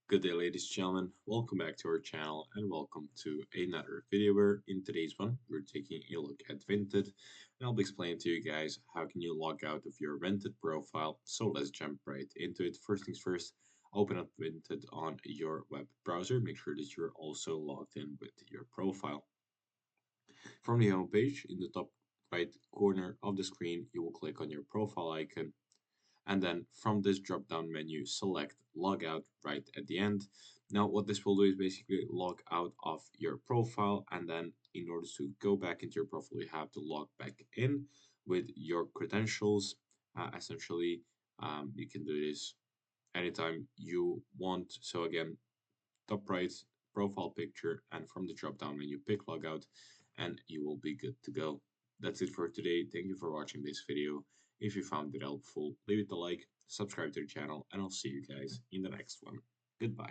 Good day, ladies and gentlemen. Welcome back to our channel and welcome to another video where in today's one, we're taking a look at Vinted and I'll be explaining to you guys how can you log out of your Vinted profile. So let's jump right into it. First things first, open up Vinted on your web browser. Make sure that you're also logged in with your profile. From the home page, in the top right corner of the screen, you will click on your profile icon and then from this drop down menu select log out right at the end. Now what this will do is basically log out of your profile, and then in order to go back into your profile you have to log back in with your credentials. Essentially, you can do this anytime you want. So again, top right profile picture, and from the drop down menu pick logout and you will be good to go. That's it for today. Thank you for watching this video. If you found it helpful, leave it a like, subscribe to the channel, and I'll see you guys in the next one. Goodbye.